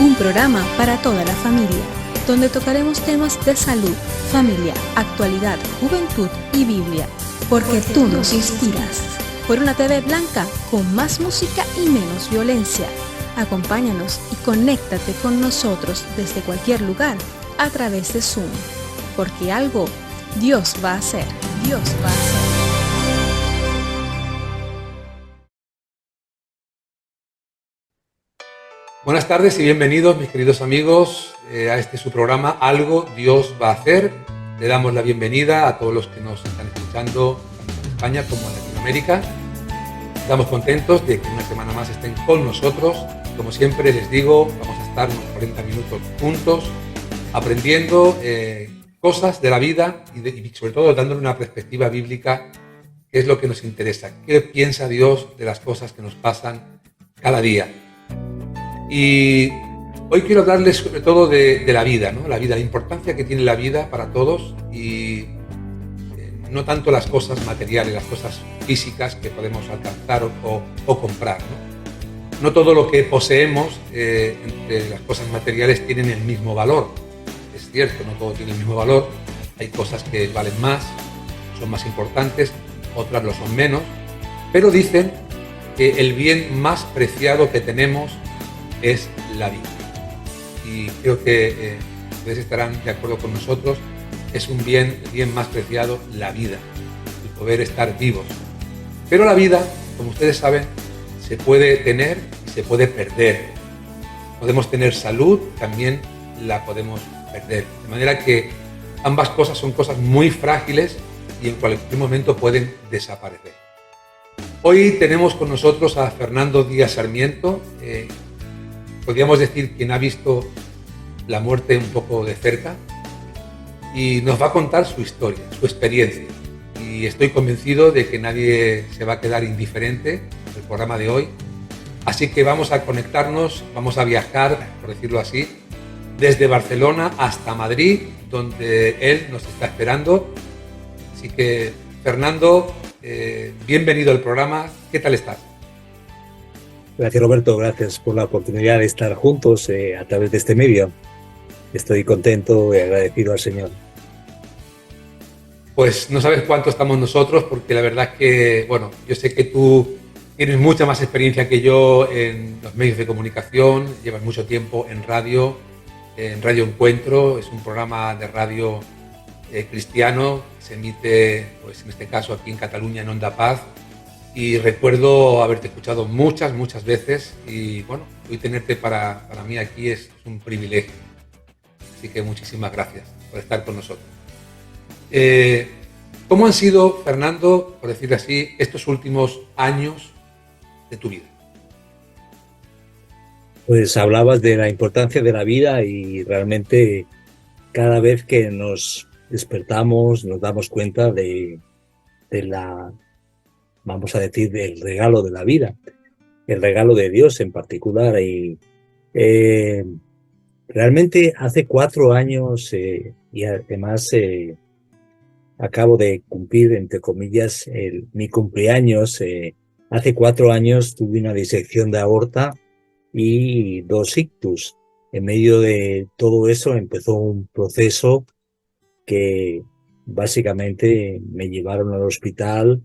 Un programa para toda la familia, donde tocaremos temas de salud, familia, actualidad, juventud y Biblia, porque tú nos inspiras. Por una TV blanca con más música y menos violencia. Acompáñanos y conéctate con nosotros desde cualquier lugar a través de Zoom, porque algo Dios va a hacer, Dios va a hacer. Buenas tardes y bienvenidos, mis queridos amigos, a este su programa Algo Dios va a hacer. Le damos la bienvenida a todos los que nos están escuchando, tanto en España como en Latinoamérica. Estamos contentos de que una semana más estén con nosotros. Como siempre les digo, vamos a estar unos 40 minutos juntos, aprendiendo cosas de la vida y sobre todo dándole una perspectiva bíblica, que es lo que nos interesa. ¿Qué piensa Dios de las cosas que nos pasan cada día? Y hoy quiero hablarles sobre todo de la vida, ¿no? La vida, la importancia que tiene la vida para todos y no tanto las cosas materiales, las cosas físicas que podemos alcanzar o comprar, ¿no? No todo lo que poseemos entre las cosas materiales tienen el mismo valor. Es cierto, no todo tiene el mismo valor. Hay cosas que valen más, son más importantes, otras lo son menos. Pero dicen que el bien más preciado que tenemos es la vida. Y creo que ustedes estarán de acuerdo con nosotros. Es un bien, el bien más preciado, la vida, el poder estar vivos. Pero la vida, como ustedes saben, se puede tener y se puede perder. Podemos tener salud, también la podemos perder. De manera que ambas cosas son cosas muy frágiles y en cualquier momento pueden desaparecer. Hoy tenemos con nosotros a Fernando Díaz Sarmiento, podríamos decir quien ha visto la muerte un poco de cerca, y nos va a contar su historia, su experiencia. Y estoy convencido de que nadie se va a quedar indiferente al programa de hoy. Así que vamos a conectarnos, vamos a viajar, por decirlo así, desde Barcelona hasta Madrid, donde él nos está esperando. Así que, Fernando, bienvenido al programa. ¿Qué tal estás? Gracias, Roberto, gracias por la oportunidad de estar juntos a través de este medio. Estoy contento y agradecido al Señor. Pues no sabes cuánto estamos nosotros, porque la verdad es que, bueno, yo sé que tú tienes mucha más experiencia que yo en los medios de comunicación, llevas mucho tiempo en Radio Encuentro, es un programa de radio cristiano, se emite, pues en este caso aquí en Cataluña, en Onda Paz. Y recuerdo haberte escuchado muchas veces y bueno, hoy tenerte para mí aquí es un privilegio. Así que muchísimas gracias por estar con nosotros. ¿Cómo han sido, Fernando, por decirlo así, estos últimos años de tu vida? Pues hablabas de la importancia de la vida y realmente cada vez que nos despertamos nos damos cuenta de la, vamos a decir, del regalo de la vida, el regalo de Dios en particular. Y realmente hace 4 años y además acabo de cumplir, entre comillas, mi cumpleaños. Hace 4 años tuve una disección de aorta y 2 ictus. En medio de todo eso empezó un proceso que básicamente me llevaron al hospital.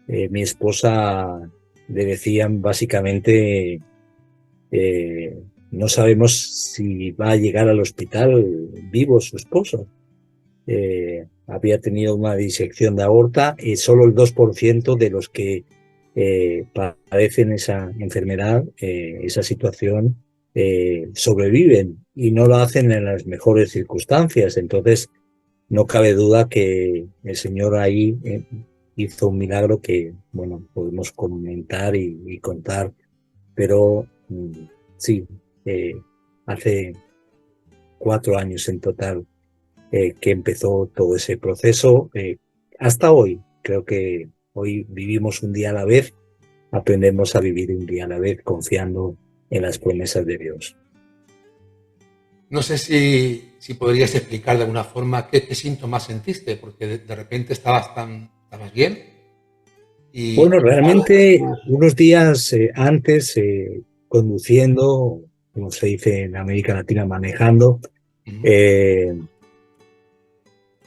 Mi esposa le decían básicamente, no sabemos si va a llegar al hospital vivo su esposo. Había tenido una disección de aorta y solo el 2% de los que padecen esa enfermedad, esa situación, sobreviven y no lo hacen en las mejores circunstancias. Entonces, no cabe duda que el Señor ahí hizo un milagro que, bueno, podemos comentar y contar, pero sí, hace 4 años en total que empezó todo ese proceso. Hasta hoy, creo que hoy vivimos un día a la vez, aprendemos a vivir un día a la vez confiando en las promesas de Dios. No sé si podrías explicar de alguna forma qué síntomas sentiste, porque de repente estabas bien. Bueno, realmente unos días antes, conduciendo, como se dice en América Latina, manejando. Ujú.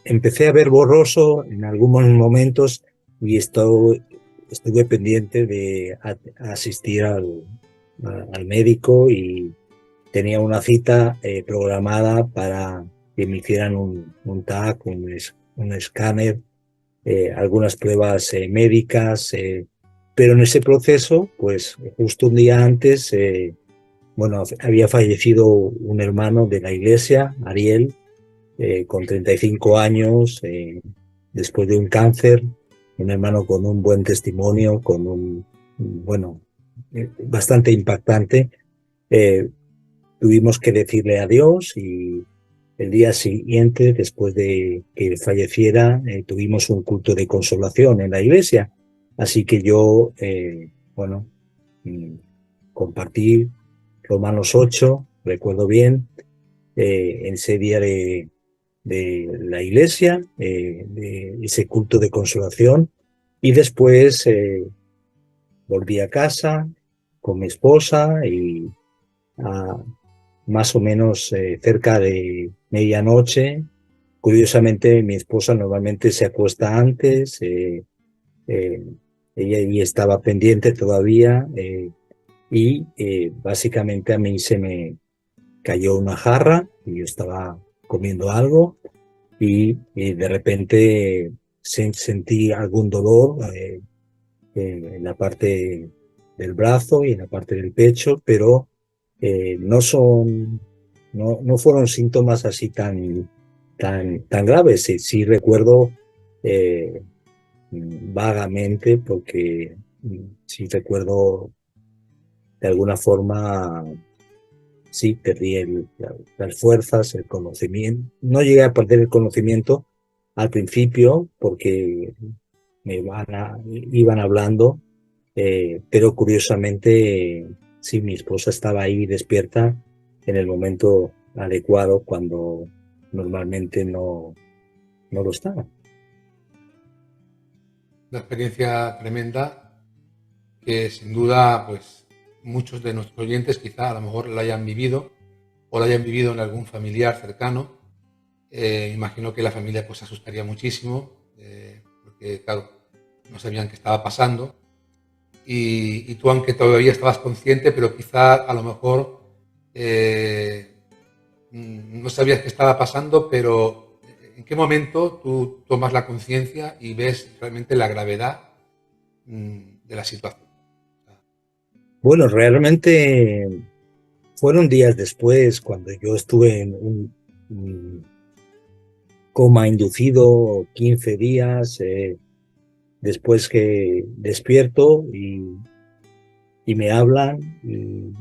Empecé a ver borroso en algunos momentos y estuve pendiente de asistir al médico, y tenía una cita programada para que me hicieran un TAC, un escáner, algunas pruebas médicas, pero en ese proceso, pues justo un día antes, bueno, había fallecido un hermano de la iglesia, Ariel, con 35 años, después de un cáncer, un hermano con un buen testimonio, bueno, bastante impactante. Eh, Tuvimos que decirle adiós, y el día siguiente, después de que falleciera, tuvimos un culto de consolación en la iglesia. Así que yo, bueno, mm, compartí Romanos 8, recuerdo bien, en ese día de la iglesia, de ese culto de consolación, y después volví a casa con mi esposa, y a más o menos cerca de medianoche. Curiosamente, mi esposa normalmente se acuesta antes, eh, ella y estaba pendiente todavía, y básicamente a mí se me cayó una jarra y yo estaba comiendo algo, y de repente sentí algún dolor en la parte del brazo y en la parte del pecho, pero no no fueron síntomas así tan graves. Sí, sí recuerdo vagamente, porque sí recuerdo de alguna forma, sí perdí las fuerzas, el conocimiento. No llegué a perder el conocimiento al principio porque iban hablando, pero curiosamente, sí, mi esposa estaba ahí despierta en el momento adecuado, cuando normalmente no lo estaba. Una experiencia tremenda que sin duda, pues muchos de nuestros oyentes quizá a lo mejor la hayan vivido o la hayan vivido en algún familiar cercano. Imagino que la familia pues se asustaría muchísimo, porque claro, no sabían qué estaba pasando. Y tú, aunque todavía estabas consciente, pero quizá a lo mejor no sabías qué estaba pasando, pero ¿en qué momento tú tomas la conciencia y ves realmente la gravedad de la situación? Bueno, realmente fueron días después, cuando yo estuve en un coma inducido 15 días, después que despierto y me hablan, y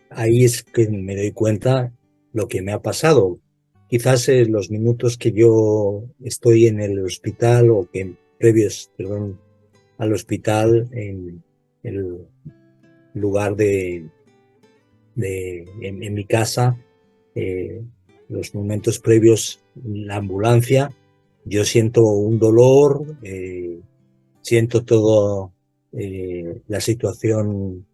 ahí es que me doy cuenta lo que me ha pasado. Quizás en los minutos que yo estoy en el hospital, o que previos, perdón, al hospital, en el lugar en mi casa, eh, los momentos previos, la ambulancia, yo siento un dolor, siento todo, la situación,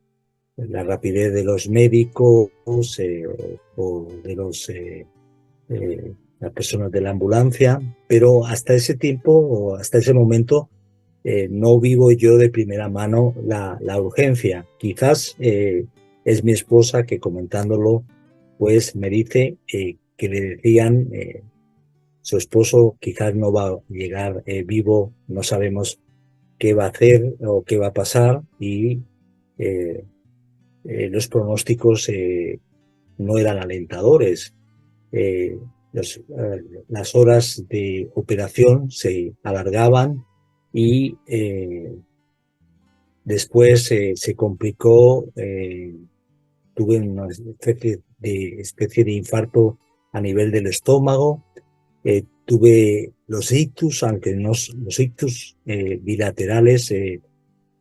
la rapidez de los médicos, o de las personas de la ambulancia, pero hasta ese tiempo, o hasta ese momento, no vivo yo de primera mano la urgencia. Quizás es mi esposa que, comentándolo, pues me dice que le decían, su esposo quizás no va a llegar vivo, no sabemos qué va a hacer o qué va a pasar, y eh, los pronósticos no eran alentadores. Eh, las horas de operación se alargaban, y después se complicó. Tuve una especie de infarto a nivel del estómago. Tuve los ictus, aunque no, los ictus bilaterales,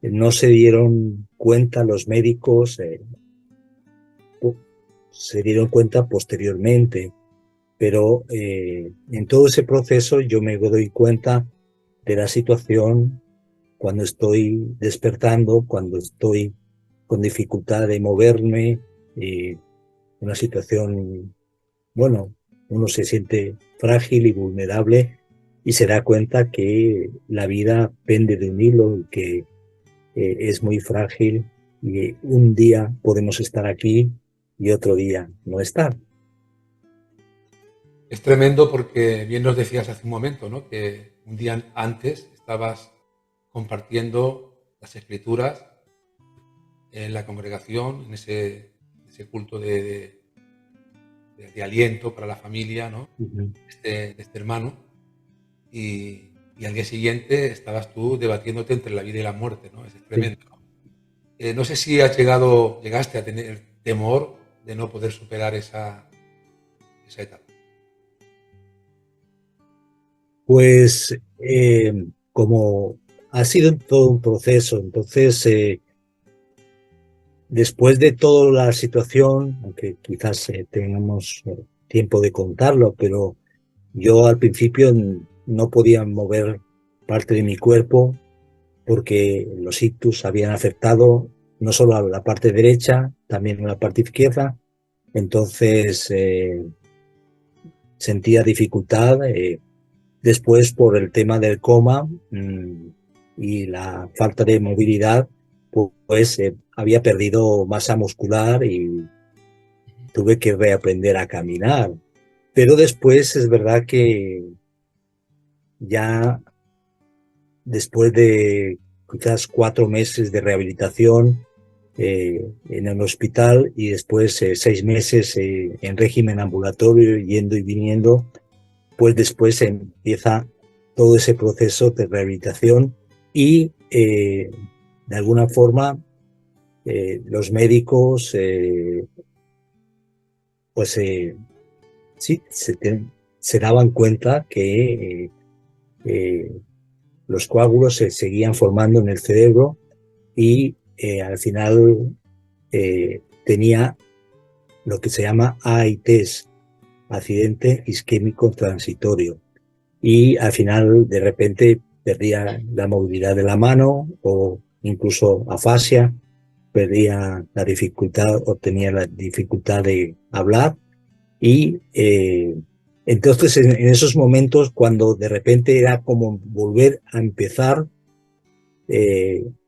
no se dieron cuenta los médicos, se dieron cuenta posteriormente, pero en todo ese proceso yo me doy cuenta de la situación cuando estoy despertando, cuando estoy con dificultad de moverme. una situación, bueno, uno se siente frágil y vulnerable y se da cuenta que la vida pende de un hilo y que es muy frágil y un día podemos estar aquí y otro día no estar. Es tremendo porque bien nos decías hace un momento, ¿no? Que un día antes estabas compartiendo las escrituras en la congregación, en ese culto de aliento para la familia, ¿no? Ujú. De este hermano. Y al día siguiente estabas tú debatiéndote entre la vida y la muerte, ¿no? Es Sí. tremendo. No sé si llegaste a tener temor de no poder superar esa etapa. Pues como ha sido todo un proceso, entonces después de toda la situación, aunque quizás tengamos tiempo de contarlo, pero yo al principio no podía mover parte de mi cuerpo porque los ictus habían afectado no solo a la parte derecha, también a la parte izquierda. Entonces sentía dificultad. Después, por el tema del coma y la falta de movilidad, pues había perdido masa muscular y tuve que reaprender a caminar. Pero después es verdad que ya después de quizás 4 meses de rehabilitación en el hospital y después 6 meses en régimen ambulatorio, yendo y viniendo, pues después empieza todo ese proceso de rehabilitación y de alguna forma los médicos pues sí se daban cuenta que los coágulos se seguían formando en el cerebro y al final tenía lo que se llama AITES, accidente isquémico transitorio. Y al final, de repente, perdía la movilidad de la mano o incluso afasia, perdía la dificultad o tenía la dificultad de hablar. Y entonces, en esos momentos, cuando de repente era como volver a empezar,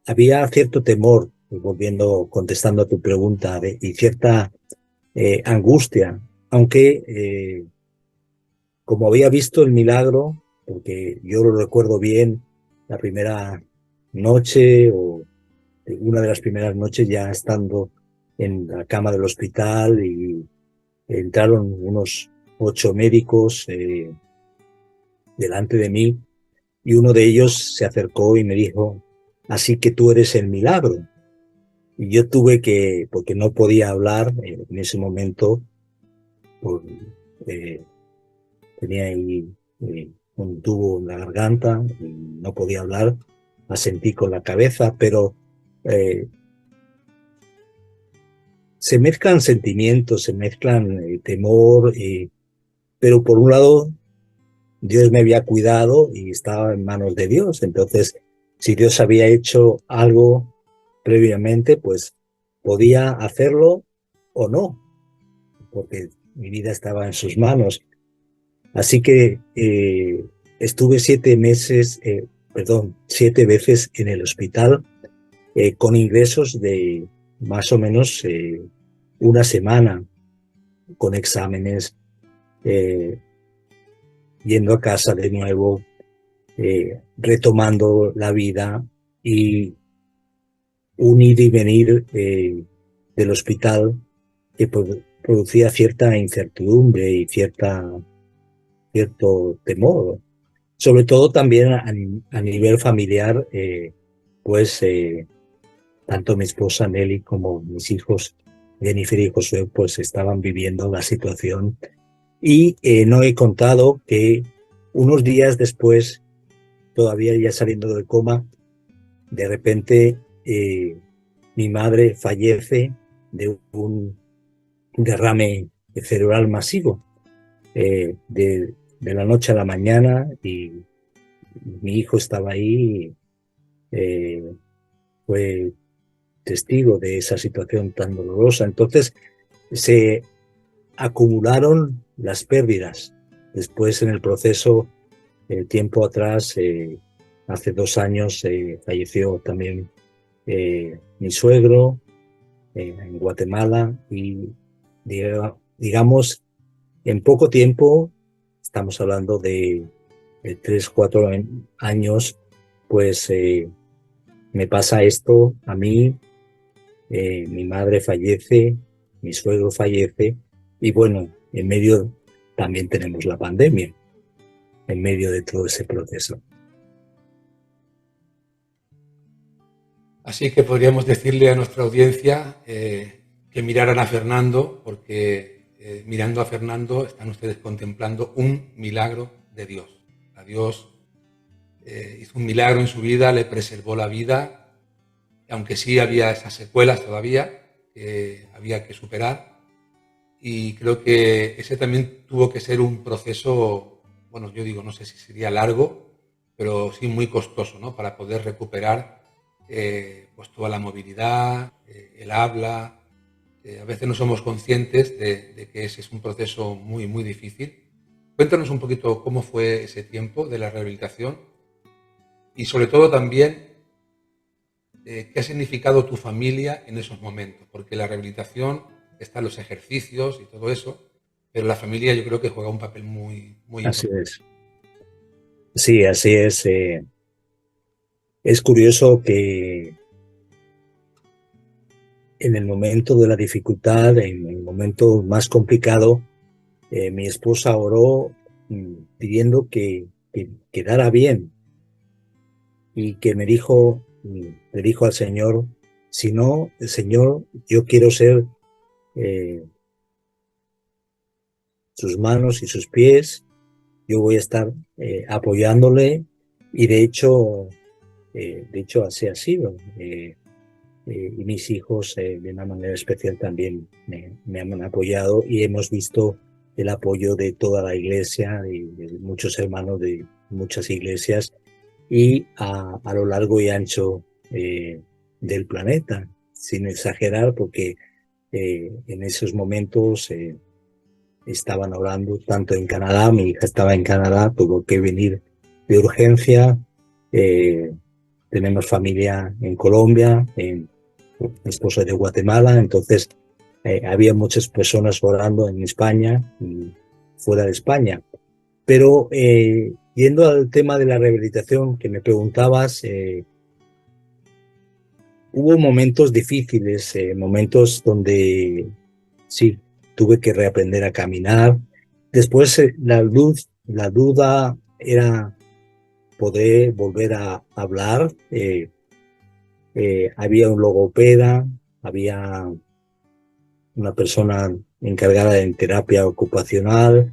había cierto temor, volviendo, contestando a tu pregunta, y cierta angustia, aunque como había visto el milagro, porque yo lo recuerdo bien, la primera noche o una de las primeras noches ya estando en la cama del hospital y entraron unos 8 médicos delante de mí y uno de ellos se acercó y me dijo, así que tú eres el milagro. Y yo tuve que, porque no podía hablar en ese momento, por, eh, tenía ahí un tubo en la garganta y no podía hablar, asentí con la cabeza, pero eh, se mezclan sentimientos, se mezclan temor, pero por un lado Dios me había cuidado y estaba en manos de Dios, entonces si Dios había hecho algo previamente, pues podía hacerlo o no, porque mi vida estaba en sus manos. Así que estuve 7 meses, perdón, 7 veces en el hospital con ingresos de más o menos una semana, con exámenes, eh, yendo a casa de nuevo, retomando la vida y un ir y venir del hospital que producía cierta incertidumbre y cierto temor. Sobre todo también a nivel familiar, pues tanto mi esposa Nelly como mis hijos Jennifer y Josué pues estaban viviendo la situación y no he contado que unos días después, todavía ya saliendo del coma, de repente mi madre fallece de un derrame cerebral masivo de la noche a la mañana y mi hijo estaba ahí, fue testigo de esa situación tan dolorosa. Entonces se acumularon las pérdidas. Después, en el proceso, tiempo atrás, hace 2 años, falleció también mi suegro en Guatemala y digamos, en poco tiempo, estamos hablando de 3, 4 años, pues me pasa esto a mí, mi madre fallece, mi suegro fallece y bueno, en medio también tenemos la pandemia, en medio de todo ese proceso. Así que podríamos decirle a nuestra audiencia que miraran a Fernando, porque mirando a Fernando están ustedes contemplando un milagro de Dios. A Dios hizo un milagro en su vida, le preservó la vida, aunque sí había esas secuelas todavía que había que superar. Y creo que ese también tuvo que ser un proceso, bueno, yo digo, no sé si sería largo, pero sí muy costoso, ¿no? Para poder recuperar pues toda la movilidad, el habla. A veces no somos conscientes de que ese es un proceso muy, muy difícil. Cuéntanos un poquito cómo fue ese tiempo de la rehabilitación y sobre todo también qué ha significado tu familia en esos momentos, porque la rehabilitación están los ejercicios y todo eso, pero la familia yo creo que juega un papel muy, muy Así importante. es. Sí, así es. Es curioso que en el momento de la dificultad, en el momento más complicado, mi esposa oró pidiendo que quedara bien y que le dijo al Señor, si no, Señor, yo quiero ser sus manos y sus pies, yo voy a estar apoyándole y de hecho así ha sido. Y mis hijos de una manera especial también me han apoyado y hemos visto el apoyo de toda la iglesia, de muchos hermanos de muchas iglesias y a lo largo y ancho del planeta, sin exagerar, porque en esos momentos estaban orando tanto en Canadá, mi hija estaba en Canadá, tuvo que venir de urgencia, tenemos familia en Colombia, mi esposa es de Guatemala, entonces había muchas personas orando en España y fuera de España. Pero yendo al tema de la rehabilitación que me preguntabas, hubo momentos difíciles, momentos donde sí, tuve que reaprender a caminar. Después la duda era poder volver a hablar. Había un logopeda, había una persona encargada en terapia ocupacional,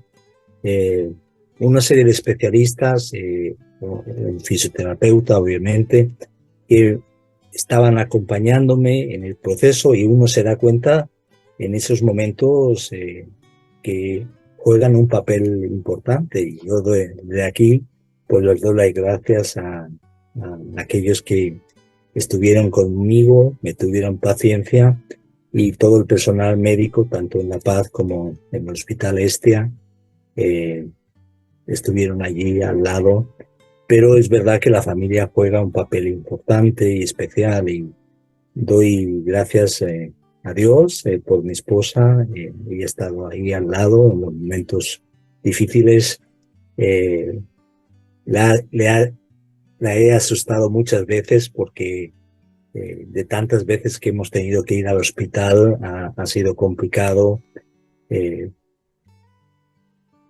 una serie de especialistas, un fisioterapeuta, obviamente, que estaban acompañándome en el proceso y uno se da cuenta en esos momentos que juegan un papel importante. Y yo de aquí, pues les doy las gracias a aquellos que estuvieron conmigo, me tuvieron paciencia y todo el personal médico, tanto en La Paz como en el Hospital Hestia, estuvieron allí al lado. Pero es verdad que la familia juega un papel importante y especial y doy gracias a Dios por mi esposa. Ella ha estado ahí al lado en los momentos difíciles. Eh, la, le ha- la he asustado muchas veces porque de tantas veces que hemos tenido que ir al hospital ha sido complicado,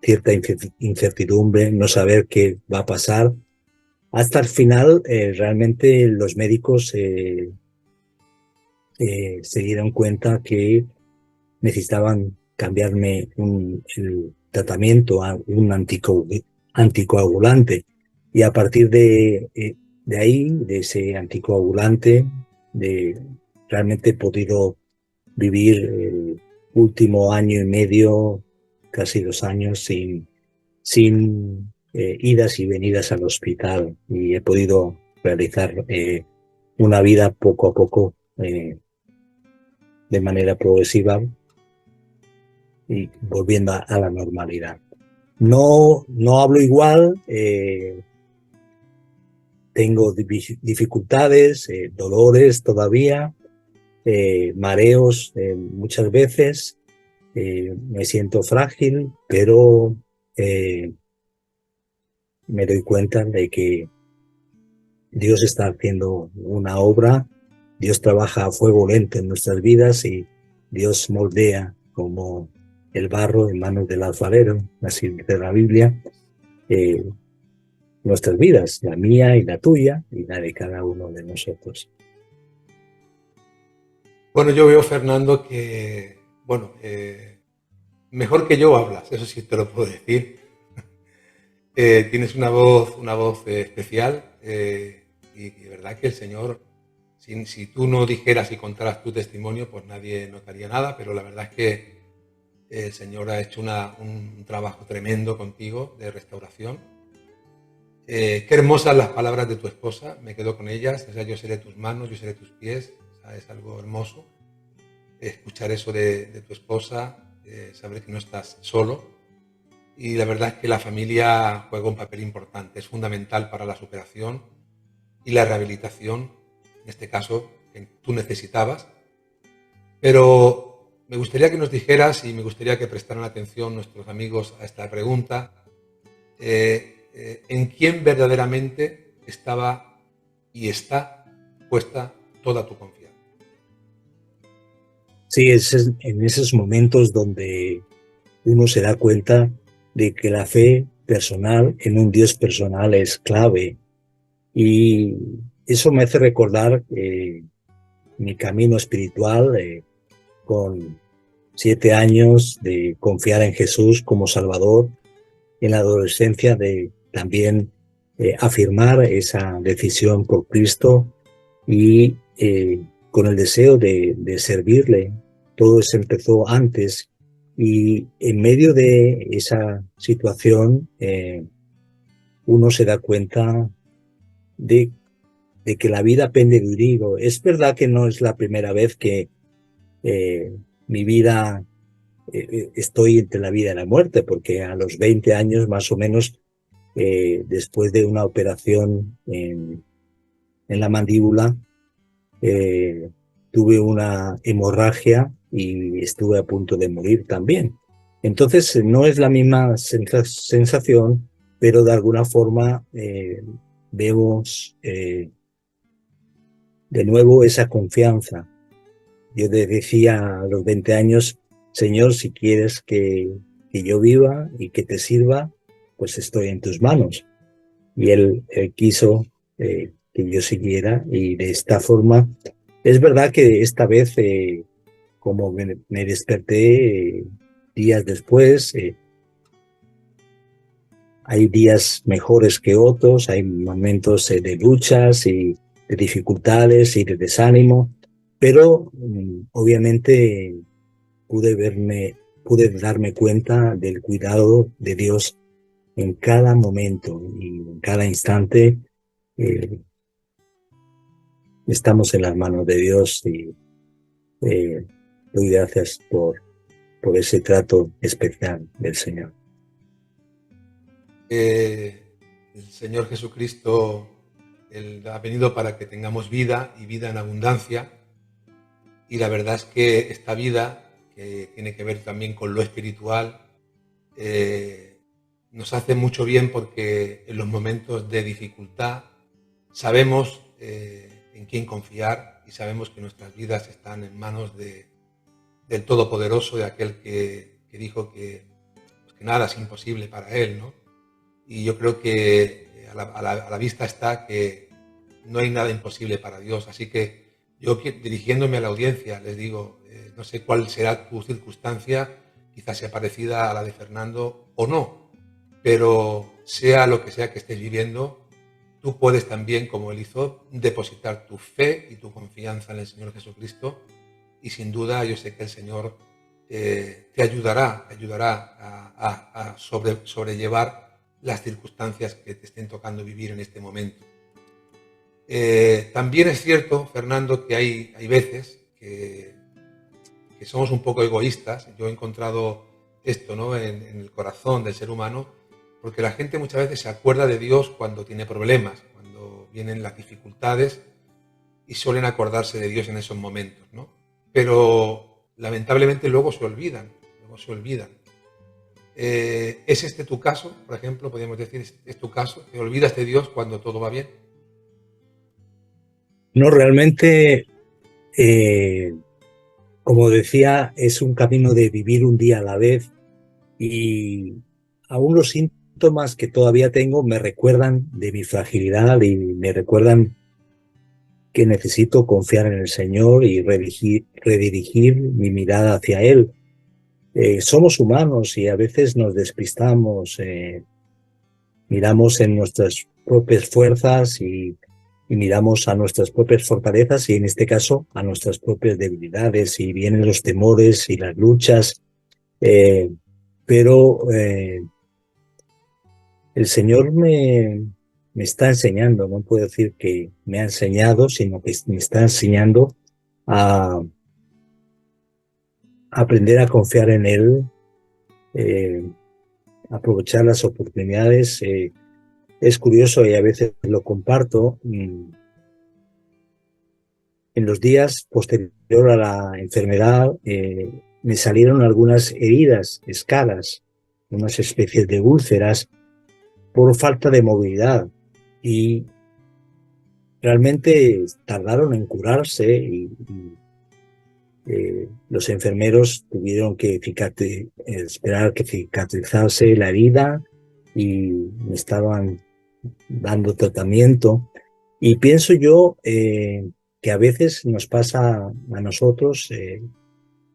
cierta incertidumbre, no saber qué va a pasar. Hasta el final, realmente los médicos se dieron cuenta que necesitaban cambiarme el tratamiento a un anticoagulante. Y a partir de ahí, de ese anticoagulante, realmente he podido vivir el último año y medio, casi 2 años, sin idas y venidas al hospital y he podido realizar una vida poco a poco de manera progresiva y volviendo a la normalidad. No hablo igual, tengo dificultades, dolores todavía, mareos muchas veces, me siento frágil, pero me doy cuenta de que Dios está haciendo una obra, Dios trabaja a fuego lento en nuestras vidas y Dios moldea como el barro en manos del alfarero, así dice la Biblia, eh, nuestras vidas, la mía y la tuya y la de cada uno de nosotros. Bueno, yo veo, Fernando, que, bueno, mejor que yo hablas, eso sí te lo puedo decir. Tienes una voz especial y de verdad que el Señor, si tú no dijeras y contaras tu testimonio, pues nadie notaría nada, pero la verdad es que el Señor ha hecho un trabajo tremendo contigo de restauración. Qué hermosas las palabras de tu esposa, me quedo con ellas, o sea, yo seré tus manos, yo seré tus pies, o sea, es algo hermoso escuchar eso de tu esposa, saber que no estás solo. Y la verdad es que la familia juega un papel importante, es fundamental para la superación y la rehabilitación, en este caso, que tú necesitabas. Pero me gustaría que nos dijeras y me gustaría que prestaran atención nuestros amigos a esta pregunta, ¿en quién verdaderamente estaba y está puesta toda tu confianza? Sí, es en esos momentos donde uno se da cuenta de que la fe personal en un Dios personal es clave. Y eso me hace recordar mi camino espiritual con 7 años de confiar en Jesús como Salvador, en la adolescencia de también afirmar esa decisión por Cristo y con el deseo de servirle. Todo eso empezó antes y en medio de esa situación uno se da cuenta de que la vida pende de un hilo. Es verdad que no es la primera vez que mi vida, estoy entre la vida y la muerte, porque a los 20 años más o menos, después de una operación en la mandíbula, tuve una hemorragia y estuve a punto de morir también. Entonces no es la misma sensación, pero de alguna forma vemos de nuevo esa confianza. Yo te decía a los 20 años, Señor, si quieres que yo viva y que te sirva, pues estoy en tus manos. Y él quiso que yo siguiera y de esta forma, es verdad que esta vez, como me desperté días después, hay días mejores que otros, hay momentos de luchas y de dificultades y de desánimo, pero obviamente pude darme cuenta del cuidado de Dios en cada momento y en cada instante. Estamos en las manos de Dios y doy gracias por ese trato especial del Señor. El Señor Jesucristo Él ha venido para que tengamos vida y vida en abundancia, y la verdad es que esta vida, que tiene que ver también con lo espiritual, nos hace mucho bien porque en los momentos de dificultad sabemos en quién confiar y sabemos que nuestras vidas están en manos del Todopoderoso, de aquel que dijo que nada es imposible para Él, ¿no? Y yo creo que a la vista está que no hay nada imposible para Dios. Así que yo, dirigiéndome a la audiencia, les digo, no sé cuál será tu circunstancia, quizás sea parecida a la de Fernando o no, pero sea lo que sea que estés viviendo, tú puedes también, como él hizo, depositar tu fe y tu confianza en el Señor Jesucristo, y sin duda yo sé que el Señor te ayudará a sobrellevar las circunstancias que te estén tocando vivir en este momento. También es cierto, Fernando, que hay veces que somos un poco egoístas. Yo he encontrado esto, ¿no? En el corazón del ser humano, porque la gente muchas veces se acuerda de Dios cuando tiene problemas, cuando vienen las dificultades y suelen acordarse de Dios en esos momentos, ¿no? Pero lamentablemente luego se olvidan, ¿Es este tu caso, por ejemplo? Podríamos decir, ¿es tu caso? ¿Te olvidas de Dios cuando todo va bien? No, realmente, como decía, es un camino de vivir un día a la vez y aún los síntomas que todavía tengo me recuerdan de mi fragilidad y me recuerdan que necesito confiar en el Señor y redirigir mi mirada hacia Él. Somos humanos y a veces nos despistamos, miramos en nuestras propias fuerzas y miramos a nuestras propias fortalezas y en este caso a nuestras propias debilidades y vienen los temores y las luchas, pero el Señor me está enseñando, no puedo decir que me ha enseñado, sino que me está enseñando a aprender a confiar en Él, aprovechar las oportunidades. Es curioso y a veces lo comparto. En los días posterior a la enfermedad me salieron algunas heridas, escaras, unas especies de úlceras por falta de movilidad y realmente tardaron en curarse y los enfermeros tuvieron que esperar que cicatrizase la herida y me estaban dando tratamiento. Y pienso yo que a veces nos pasa a nosotros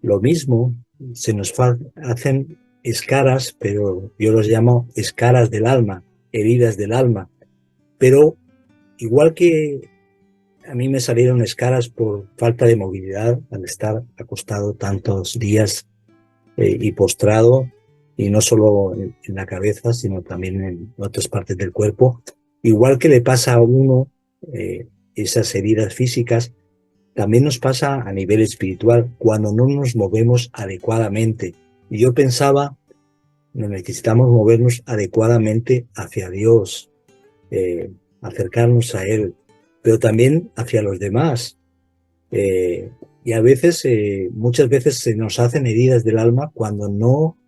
lo mismo, se nos hacen escaras, pero yo los llamo escaras del alma, heridas del alma. Pero igual que a mí me salieron escaras por falta de movilidad al estar acostado tantos días y postrado, y no solo en la cabeza, sino también en otras partes del cuerpo. Igual que le pasa a uno esas heridas físicas, también nos pasa a nivel espiritual cuando no nos movemos adecuadamente. Y yo pensaba, necesitamos movernos adecuadamente hacia Dios, acercarnos a Él, pero también hacia los demás. Y a veces, muchas veces se nos hacen heridas del alma cuando no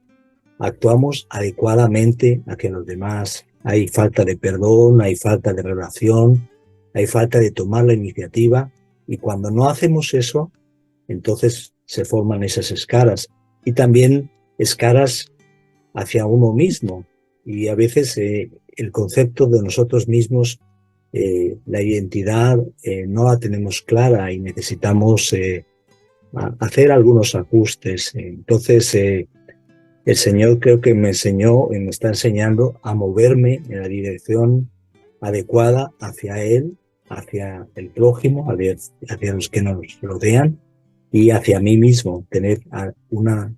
actuamos adecuadamente hacia los demás. Hay falta de perdón, hay falta de relación, hay falta de tomar la iniciativa y cuando no hacemos eso, entonces se forman esas escaras y también escaras hacia uno mismo y a veces el concepto de nosotros mismos, la identidad no la tenemos clara y necesitamos hacer algunos ajustes. Entonces el Señor creo que me enseñó y me está enseñando a moverme en la dirección adecuada hacia Él, hacia el prójimo, hacia los que nos rodean y hacia mí mismo, tener una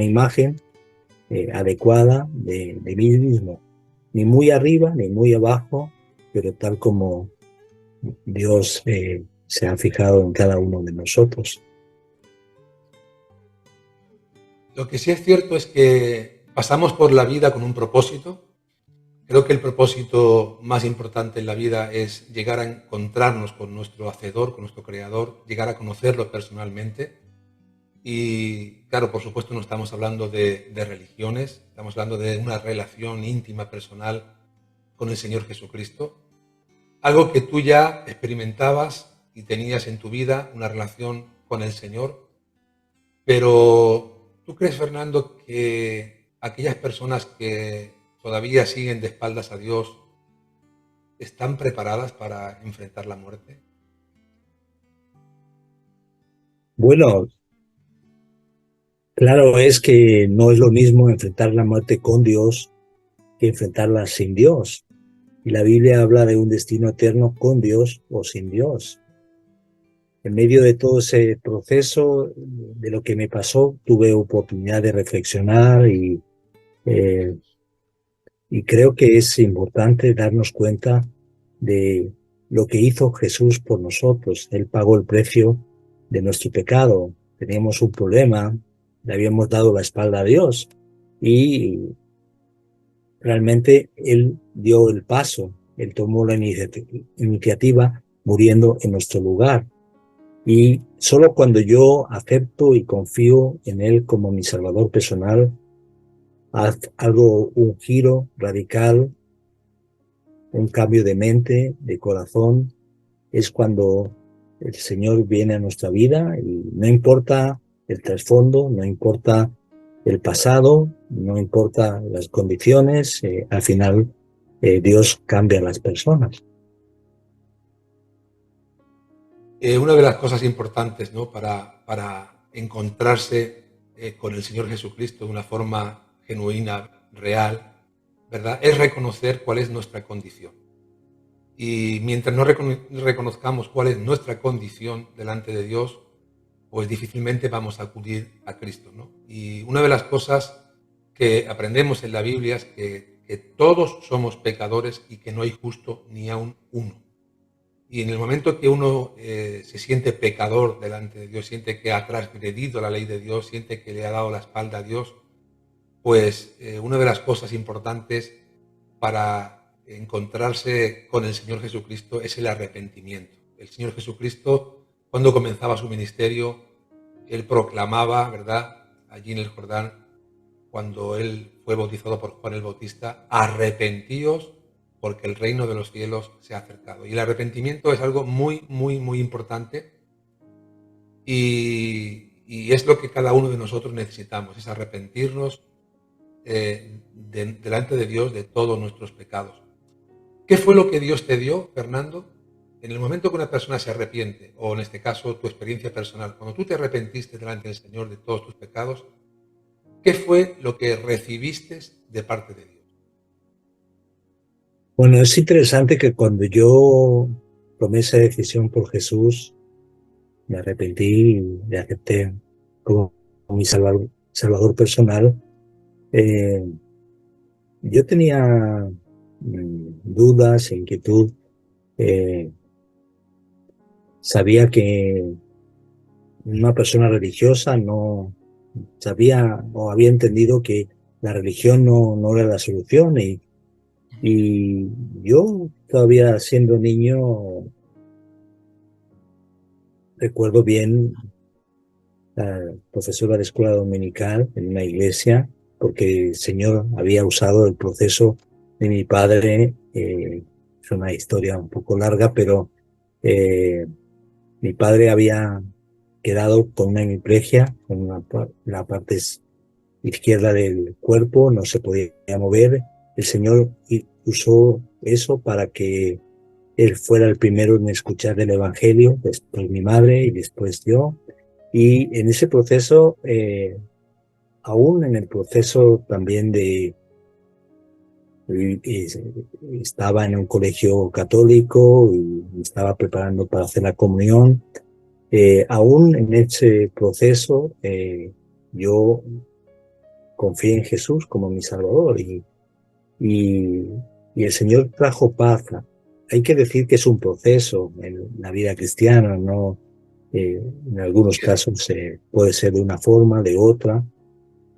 imagen adecuada de mí mismo, ni muy arriba ni muy abajo, pero tal como Dios se ha fijado en cada uno de nosotros. Lo que sí es cierto es que pasamos por la vida con un propósito. Creo que el propósito más importante en la vida es llegar a encontrarnos con nuestro Hacedor, con nuestro Creador, llegar a conocerlo personalmente. Y claro, por supuesto no estamos hablando de religiones, estamos hablando de una relación íntima, personal con el Señor Jesucristo. Algo que tú ya experimentabas y tenías en tu vida, una relación con el Señor. Pero ¿tú crees, Fernando, que aquellas personas que todavía siguen de espaldas a Dios están preparadas para enfrentar la muerte? Bueno, claro es que no es lo mismo enfrentar la muerte con Dios que enfrentarla sin Dios. Y la Biblia habla de un destino eterno con Dios o sin Dios. En medio de todo ese proceso, de lo que me pasó, tuve oportunidad de reflexionar y creo que es importante darnos cuenta de lo que hizo Jesús por nosotros. Él pagó el precio de nuestro pecado. Teníamos un problema, le habíamos dado la espalda a Dios y realmente Él dio el paso, Él tomó la iniciativa muriendo en nuestro lugar. Y solo cuando yo acepto y confío en Él como mi Salvador personal, hago un giro radical, un cambio de mente, de corazón, es cuando el Señor viene a nuestra vida y no importa el trasfondo, no importa el pasado, no importa las condiciones, al final Dios cambia a las personas. Una de las cosas importantes, ¿no?, para encontrarse con el Señor Jesucristo de una forma genuina, real, ¿verdad?, es reconocer cuál es nuestra condición. Y mientras no reconozcamos cuál es nuestra condición delante de Dios, pues difícilmente vamos a acudir a Cristo, ¿no? Y una de las cosas que aprendemos en la Biblia es que todos somos pecadores y que no hay justo ni aun uno. Y en el momento que uno se siente pecador delante de Dios, siente que ha transgredido la ley de Dios, siente que le ha dado la espalda a Dios, pues una de las cosas importantes para encontrarse con el Señor Jesucristo es el arrepentimiento. El Señor Jesucristo, cuando comenzaba su ministerio, Él proclamaba, ¿verdad?, allí en el Jordán, cuando Él fue bautizado por Juan el Bautista: arrepentíos porque el reino de los cielos se ha acercado. Y el arrepentimiento es algo muy, muy, muy importante y es lo que cada uno de nosotros necesitamos, es arrepentirnos delante de Dios de todos nuestros pecados. ¿Qué fue lo que Dios te dio, Fernando? En el momento que una persona se arrepiente, o en este caso tu experiencia personal, cuando tú te arrepentiste delante del Señor de todos tus pecados, ¿qué fue lo que recibiste de parte de Dios? Bueno, es interesante que cuando yo tomé esa decisión por Jesús, me arrepentí y le acepté como mi salvador personal, yo tenía dudas, inquietud, sabía que una persona religiosa no sabía o había entendido que la religión no era la solución y yo todavía siendo niño recuerdo bien la profesora de escuela dominical en una iglesia, porque el Señor había usado el proceso de mi padre. Es una historia un poco larga, pero mi padre había quedado con una hemiplegia, con la parte izquierda del cuerpo, no se podía mover. El Señor usó eso para que él fuera el primero en escuchar el Evangelio, después mi madre y después yo. Y en ese proceso, aún en el proceso también estaba en un colegio católico y me estaba preparando para hacer la comunión, aún en ese proceso yo confié en Jesús como mi Salvador y el Señor trajo paz. Hay que decir que es un proceso en la vida cristiana, ¿no? En algunos casos puede ser de una forma, de otra.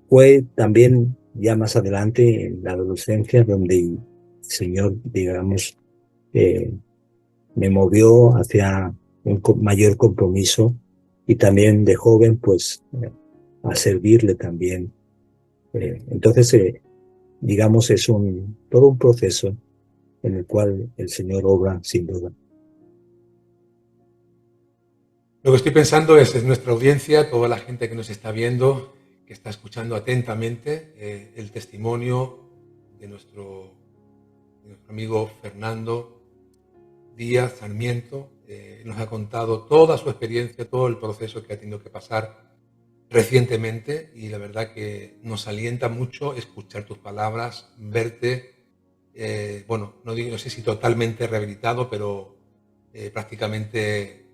Fue también ya más adelante en la adolescencia donde el Señor, digamos, me movió hacia un mayor compromiso y también de joven, pues, a servirle también. Entonces, digamos, es todo un proceso en el cual el Señor obra sin duda. Lo que estoy pensando es en nuestra audiencia, toda la gente que nos está viendo, que está escuchando atentamente el testimonio de nuestro amigo Fernando Díaz Sarmiento. Nos ha contado toda su experiencia, todo el proceso que ha tenido que pasar recientemente y la verdad que nos alienta mucho escuchar tus palabras, verte, bueno, no sé si totalmente rehabilitado, pero prácticamente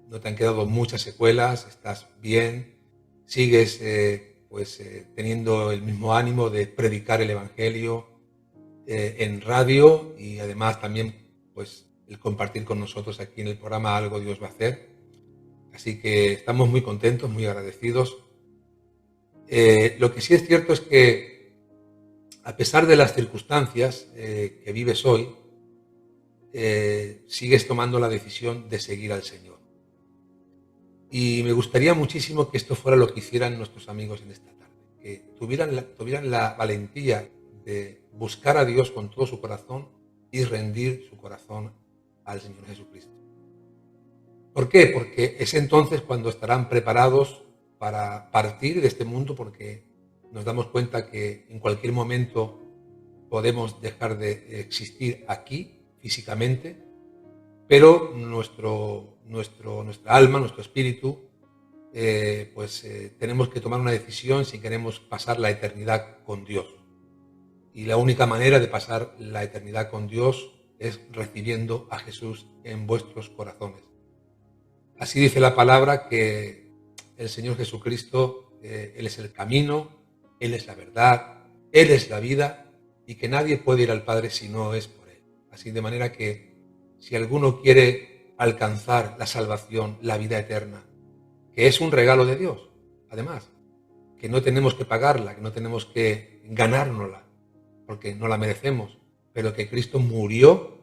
no te han quedado muchas secuelas, estás bien, sigues teniendo el mismo ánimo de predicar el Evangelio en radio y además también pues el compartir con nosotros aquí en el programa Algo Dios va a hacer. Así que estamos muy contentos, muy agradecidos Lo que sí es cierto es que, a pesar de las circunstancias que vives hoy, sigues tomando la decisión de seguir al Señor. Y me gustaría muchísimo que esto fuera lo que hicieran nuestros amigos en esta tarde, que tuvieran la valentía de buscar a Dios con todo su corazón y rendir su corazón al Señor Jesucristo. ¿Por qué? Porque es entonces cuando estarán preparados para partir de este mundo, porque nos damos cuenta que en cualquier momento podemos dejar de existir aquí físicamente, pero nuestra alma, nuestro espíritu, tenemos que tomar una decisión si queremos pasar la eternidad con Dios. Y la única manera de pasar la eternidad con Dios es recibiendo a Jesús en vuestros corazones. Así dice la palabra que el Señor Jesucristo, Él es el camino, Él es la verdad, Él es la vida, y que nadie puede ir al Padre si no es por Él. Así de manera que si alguno quiere alcanzar la salvación, la vida eterna, que es un regalo de Dios, además, que no tenemos que pagarla, que no tenemos que ganárnosla, porque no la merecemos, pero que Cristo murió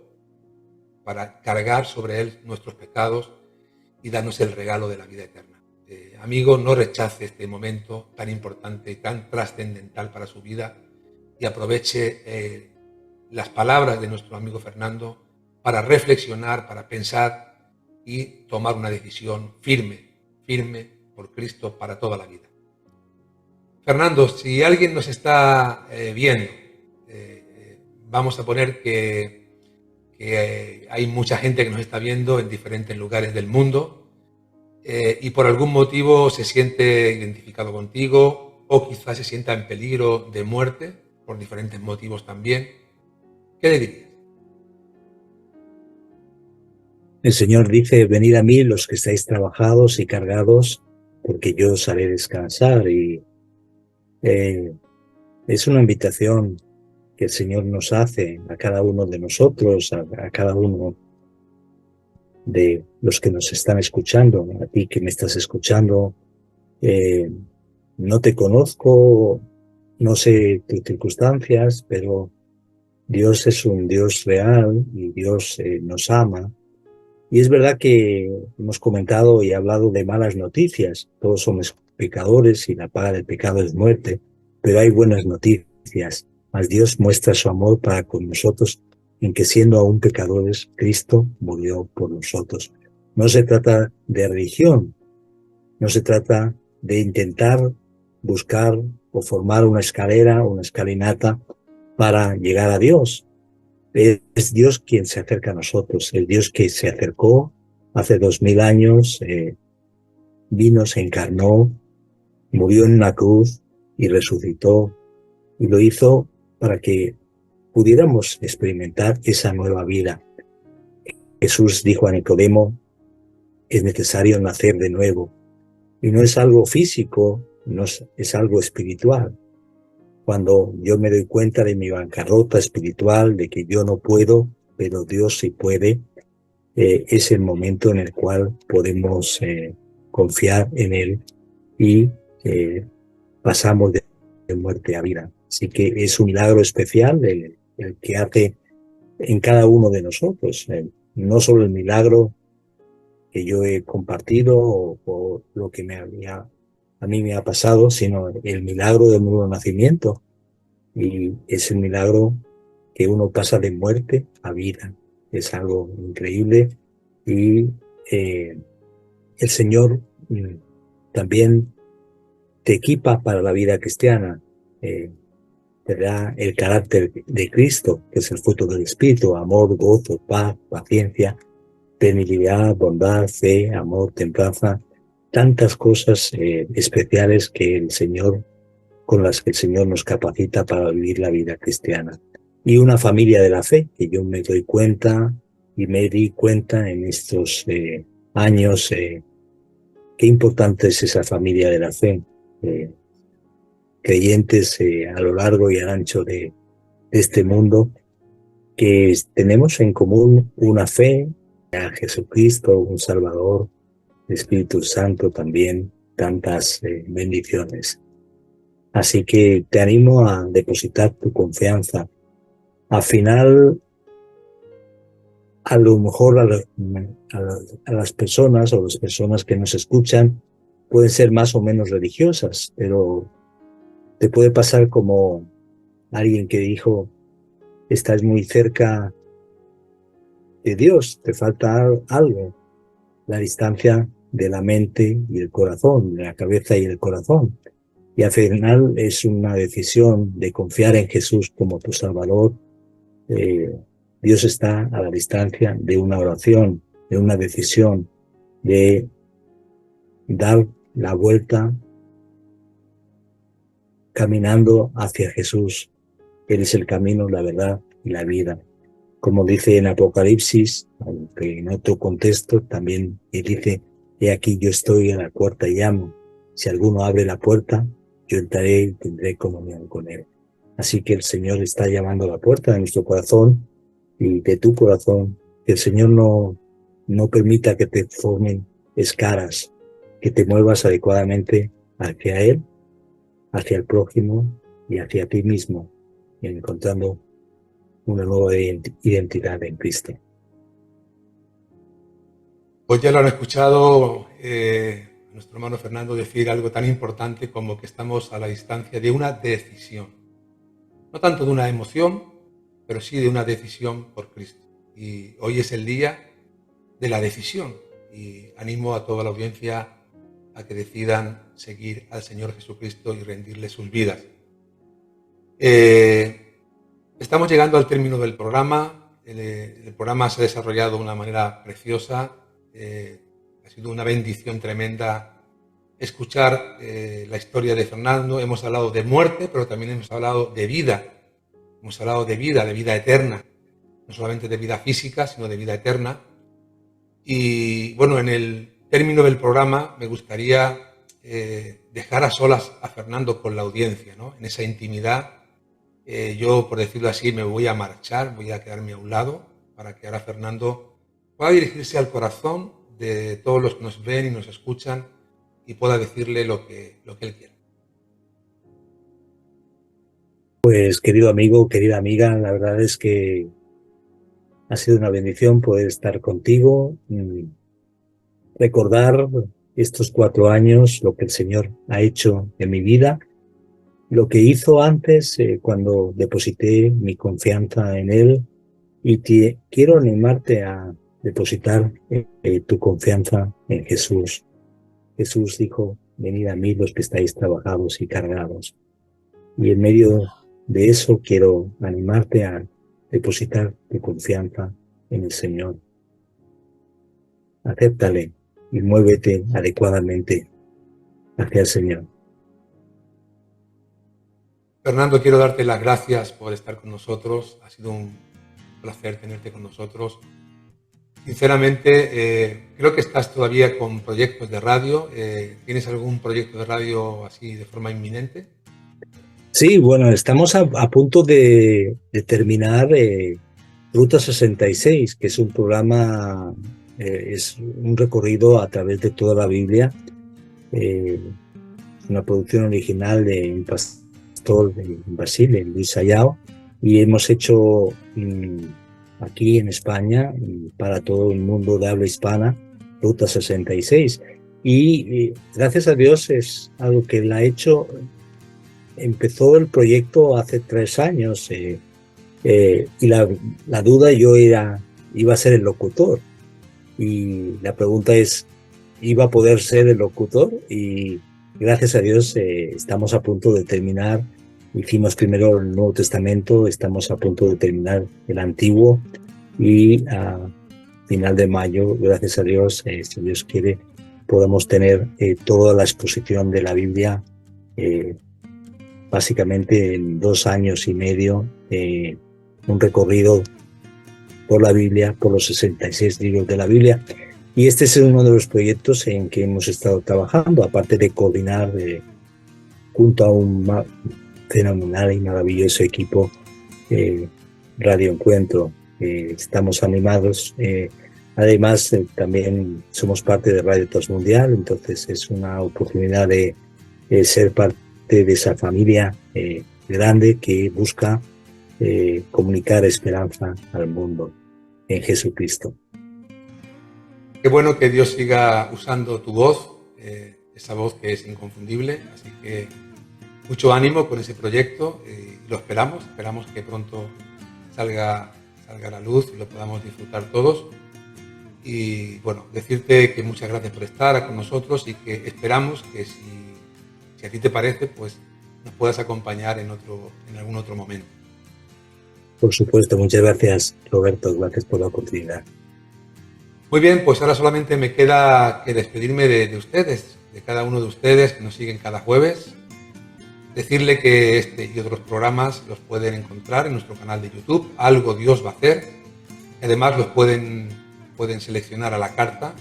para cargar sobre Él nuestros pecados y darnos el regalo de la vida eterna. Amigo, no rechace este momento tan importante y tan trascendental para su vida y aproveche las palabras de nuestro amigo Fernando para reflexionar, para pensar y tomar una decisión firme por Cristo para toda la vida. Fernando, si alguien nos está viendo, vamos a poner que hay mucha gente que nos está viendo en diferentes lugares del mundo y por algún motivo se siente identificado contigo o quizás se sienta en peligro de muerte por diferentes motivos también. ¿Qué le dirías? El Señor dice, venid a mí los que estáis trabajados y cargados, porque yo os haré descansar. Y es una invitación que el Señor nos hace a cada uno de nosotros, a cada uno de los que nos están escuchando, a ti que me estás escuchando. No te conozco, no sé tus circunstancias, pero Dios es un Dios real y Dios nos ama. Y es verdad que hemos comentado y hablado de malas noticias. Todos somos pecadores y la paga del pecado es muerte, pero hay buenas noticias. Mas Dios muestra su amor para con nosotros en que siendo aún pecadores, Cristo murió por nosotros. No se trata de religión, no se trata de intentar buscar o formar una escalera, una escalinata para llegar a Dios. Es Dios quien se acerca a nosotros, el Dios que se acercó hace 2000 años, vino, se encarnó, murió en una cruz y resucitó, y lo hizo para que pudiéramos experimentar esa nueva vida. Jesús dijo a Nicodemo, es necesario nacer de nuevo, y no es algo físico, no es algo espiritual. Cuando yo me doy cuenta de mi bancarrota espiritual, de que yo no puedo, pero Dios sí puede, es el momento en el cual podemos confiar en Él y pasamos de muerte a vida. Así que es un milagro especial el que hace en cada uno de nosotros. No solo el milagro que yo he compartido o lo que a mí me ha pasado, sino el milagro del nuevo nacimiento. Y es el milagro que uno pasa de muerte a vida. Es algo increíble. Y el Señor también te equipa para la vida cristiana. Te da el carácter de Cristo, que es el fruto del Espíritu: amor, gozo, paz, paciencia, benignidad, bondad, fe, amor, templanza. Tantas cosas especiales con las que el Señor nos capacita para vivir la vida cristiana. Y una familia de la fe, que yo me doy cuenta y me di cuenta en estos años qué importante es esa familia de la fe. Creyentes a lo largo y al ancho de este mundo, que tenemos en común una fe a Jesucristo, un Salvador, Espíritu Santo también, tantas bendiciones. Así que te animo a depositar tu confianza. Al final, a lo mejor a las personas o las personas que nos escuchan pueden ser más o menos religiosas, pero te puede pasar como alguien que dijo, estás muy cerca de Dios, te falta algo, la distancia de la mente y el corazón, de la cabeza y el corazón. Y al final es una decisión de confiar en Jesús como tu Salvador. Dios está a la distancia de una oración, de una decisión, de dar la vuelta caminando hacia Jesús. Él es el camino, la verdad y la vida. Como dice en Apocalipsis, aunque en otro contexto, también él dice, he aquí yo estoy a la puerta y llamo. Si alguno abre la puerta, yo entraré y tendré comunión con él. Así que el Señor está llamando a la puerta de nuestro corazón y de tu corazón. Que el Señor no permita que te formen escaras, que te muevas adecuadamente hacia Él, hacia el prójimo y hacia ti mismo, encontrando una nueva identidad en Cristo. Pues ya lo han escuchado nuestro hermano Fernando decir algo tan importante como que estamos a la distancia de una decisión. No tanto de una emoción, pero sí de una decisión por Cristo. Y hoy es el día de la decisión. Y animo a toda la audiencia a que decidan seguir al Señor Jesucristo y rendirle sus vidas. Estamos llegando al término del programa. El programa se ha desarrollado de una manera preciosa. Ha sido una bendición tremenda escuchar la historia de Fernando. Hemos hablado de muerte, pero también hemos hablado de vida. Hemos hablado de vida eterna. No solamente de vida física, sino de vida eterna. Y bueno, en el término del programa me gustaría dejar a solas a Fernando con la audiencia, ¿no? En esa intimidad. Yo, por decirlo así, me voy a marchar, voy a quedarme a un lado para que ahora Fernando pueda dirigirse al corazón de todos los que nos ven y nos escuchan y pueda decirle lo que él quiera. Pues querido amigo, querida amiga, la verdad es que ha sido una bendición poder estar contigo, recordar estos 4 años, lo que el Señor ha hecho en mi vida, lo que hizo antes cuando deposité mi confianza en Él, y quiero animarte a depositar tu confianza en Jesús. Jesús dijo, venid a mí los que estáis trabajados y cargados. Y en medio de eso quiero animarte a depositar tu confianza en el Señor. Acéptale y muévete adecuadamente hacia el Señor. Fernando, quiero darte las gracias por estar con nosotros. Ha sido un placer tenerte con nosotros. Sinceramente, creo que estás todavía con proyectos de radio. ¿Tienes algún proyecto de radio así de forma inminente? Sí, bueno, estamos a punto de terminar Ruta 66, que es un programa, es un recorrido a través de toda la Biblia, una producción original de un pastor en Brasil, en Luis Ayao, y hemos hecho aquí en España, para todo el mundo de habla hispana, Ruta 66. Y gracias a Dios es algo que él ha hecho. Empezó el proyecto hace 3 años y la duda iba a ser el locutor. Y la pregunta es, ¿iba a poder ser el locutor? Y gracias a Dios estamos a punto de terminar. Hicimos primero el Nuevo Testamento, estamos a punto de terminar el Antiguo y a final de mayo, gracias a Dios, si Dios quiere, podamos tener toda la exposición de la Biblia básicamente en 2 años y medio, un recorrido por la Biblia, por los 66 libros de la Biblia. Y este es uno de los proyectos en que hemos estado trabajando, aparte de coordinar junto a un fenomenal y maravilloso equipo Radio Encuentro. Estamos animados. Además, también somos parte de Radio Transmundial, entonces es una oportunidad de ser parte parte de esa familia grande que busca comunicar esperanza al mundo en Jesucristo. Qué bueno que Dios siga usando tu voz, esa voz que es inconfundible, así que mucho ánimo con ese proyecto y lo esperamos que pronto salga a la luz y lo podamos disfrutar todos. Y bueno, decirte que muchas gracias por estar con nosotros y que esperamos que si a ti te parece, pues nos puedas acompañar en algún otro momento. Por supuesto, muchas gracias, Roberto, gracias por la oportunidad. Muy bien, pues ahora solamente me queda que despedirme de ustedes, de cada uno de ustedes que nos siguen cada jueves. Decirle que este y otros programas los pueden encontrar en nuestro canal de YouTube, Algo Dios va a hacer. Además los pueden seleccionar a la carta.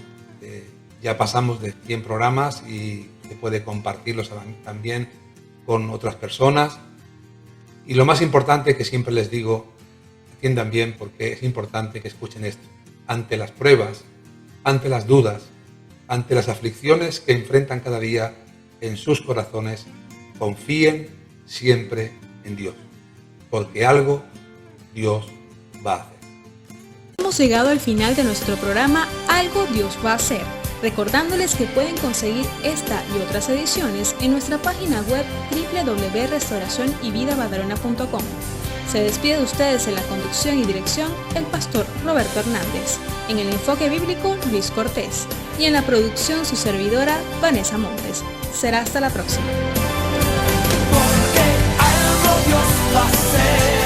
Ya pasamos de 100 programas y se puede compartirlos también con otras personas. Y lo más importante que siempre les digo, atiendan bien porque es importante que escuchen esto. Ante las pruebas, ante las dudas, ante las aflicciones que enfrentan cada día en sus corazones, confíen siempre en Dios, porque algo Dios va a hacer. Hemos llegado al final de nuestro programa Algo Dios va a hacer, recordándoles que pueden conseguir esta y otras ediciones en nuestra página web www.restauracionyvidabadalona.com. Se despide de ustedes en la conducción y dirección el pastor Roberto Hernández, en el enfoque bíblico Luis Cortés y en la producción su servidora Vanessa Montes. Será hasta la próxima. Porque algo Dios va a hacer.